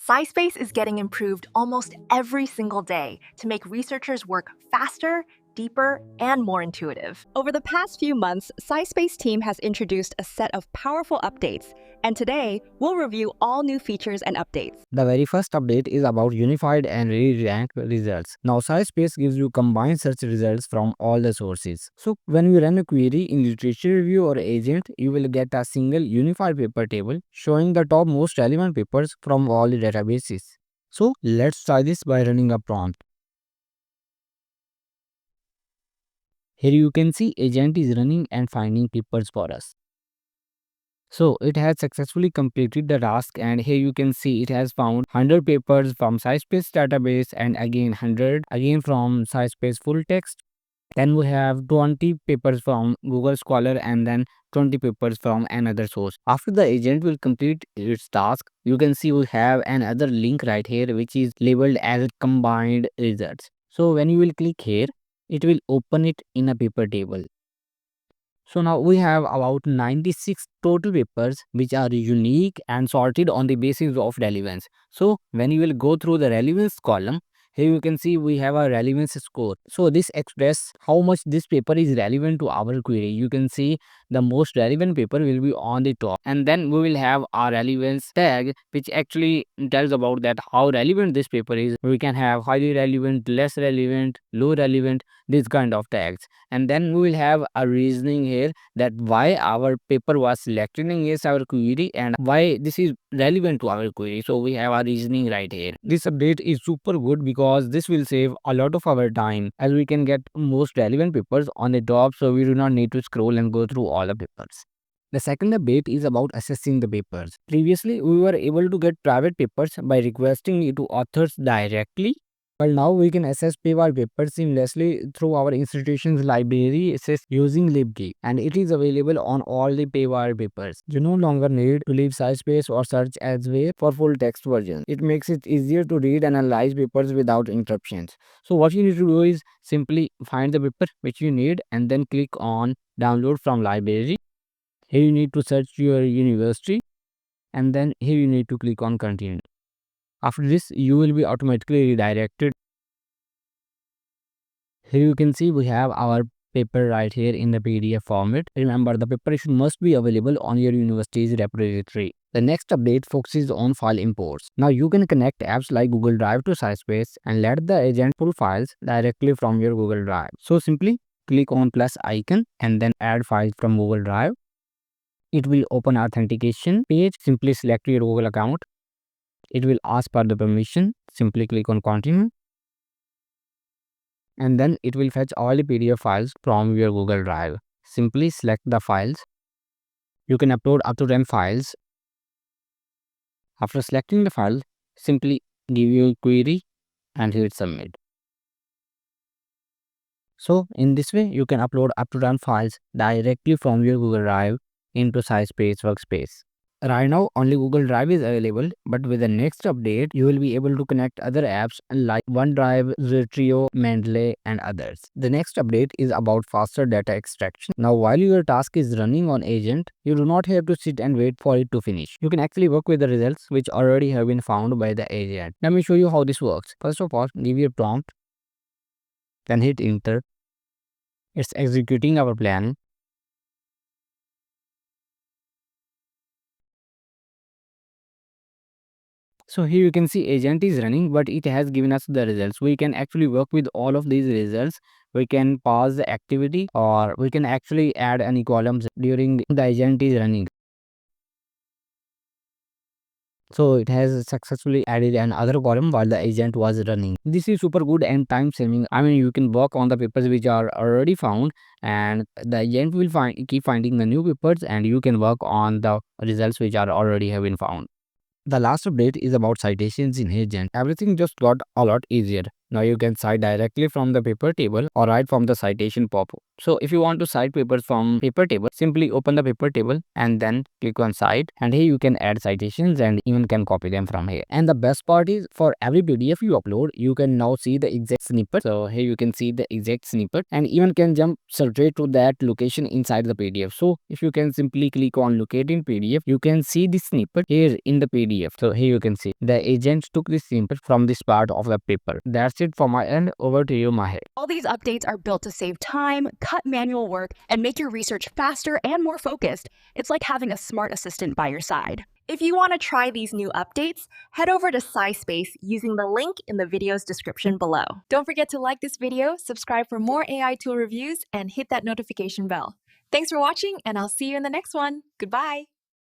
SciSpace is getting improved almost every single day to make researchers work faster, deeper, and more intuitive. Over the past few months, SciSpace team has introduced a set of powerful updates, and today we'll review all new features and updates. The very first update is about unified and re-ranked results. Now, SciSpace gives you combined search results from all the sources. So, when you run a query in literature review or agent, you will get a single unified paper table showing the top most relevant papers from all the databases. So, let's try this by running a prompt. Here you can see agent is running and finding papers for us. So it has successfully completed the task, and here you can see it has found 100 papers from SciSpace database and again 100 again from SciSpace full text. Then we have 20 papers from Google Scholar and then 20 papers from another source. After the agent will complete its task, you can see we have another link right here which is labeled as combined results. So when you will click here, it will open it in a paper table. So now we have about 96 total papers which are unique and sorted on the basis of relevance. So when you will go through the relevance column, here you can see we have a relevance score. So this expresses how much this paper is relevant to our query. You can see the most relevant paper will be on the top, and then we will have our relevance tag which actually tells about that how relevant this paper is. We can have highly relevant, less relevant, low relevant, this kind of tags, and then we will have a reasoning here that why our paper was selected against our query and why this is relevant to our query. So we have a reasoning right here. This update is super good because this will save a lot of our time as we can get most relevant papers on the top, so we do not need to scroll and go through all the papers. The second update is about assessing the papers. Previously, we were able to get private papers by requesting it to authors directly, but now we can access paper papers seamlessly through our institution's library access using LibGi, and it is available on all the paywire papers. You no longer need to leave SciSpace or search elsewhere for full text versions. It makes it easier to read and analyze papers without interruptions. So what you need to do is simply find the paper which you need and then click on download from library. Here you need to search your university and then here you need to click on continue. After this, you will be automatically redirected. Here you can see we have our paper right here in the PDF format. Remember, the preparation must be available on your university's repository. The next update focuses on file imports. Now you can connect apps like Google Drive to SciSpace and let the agent pull files directly from your Google Drive. So simply click on plus icon and then add files from Google Drive. It will open authentication page. Simply select your Google account. It will ask for the permission. Simply click on continue. And then it will fetch all the PDF files from your Google Drive. Simply select the files. You can upload up to 10 files. After selecting the file, simply give your query and hit submit. So in this way, you can upload up to 10 files directly from your Google Drive into SciSpace Workspace. Right now, only Google Drive is available, but with the next update, you will be able to connect other apps like OneDrive, Zotero, Mendeley, and others. The next update is about faster data extraction. Now, while your task is running on agent, you do not have to sit and wait for it to finish. You can actually work with the results which already have been found by the agent. Let me show you how this works. First of all, give your prompt, then hit enter. It's executing our plan. So here you can see agent is running, but it has given us the results. We can actually work with all of these results. We can pause the activity or we can actually add any columns during the agent is running. So it has successfully added another column while the agent was running. This is super good and time saving. I mean, you can work on the papers which are already found and the agent will keep finding the new papers and you can work on the results which are already have been found. The last update is about citations in agent. Everything just got a lot easier. Now you can cite directly from the paper table or right from the citation pop-up. So if you want to cite papers from paper table, simply open the paper table and then click on cite, and here you can add citations and even can copy them from here. And the best part is, for every PDF you upload, you can now see the exact snippet. So here you can see the exact snippet and even can jump straight to that location inside the PDF. So if you can simply click on locate in PDF, you can see the snippet here in the PDF. So here you can see the agent took this snippet from this part of the paper. That's it for my end. Over to you, Mahir. All these updates are built to save time, cut manual work, and make your research faster and more focused. It's like having a smart assistant by your side. If you want to try these new updates, head over to SciSpace using the link in the video's description below. Don't forget to like this video, subscribe for more AI tool reviews, and hit that notification bell. Thanks for watching, and I'll see you in the next one. Goodbye.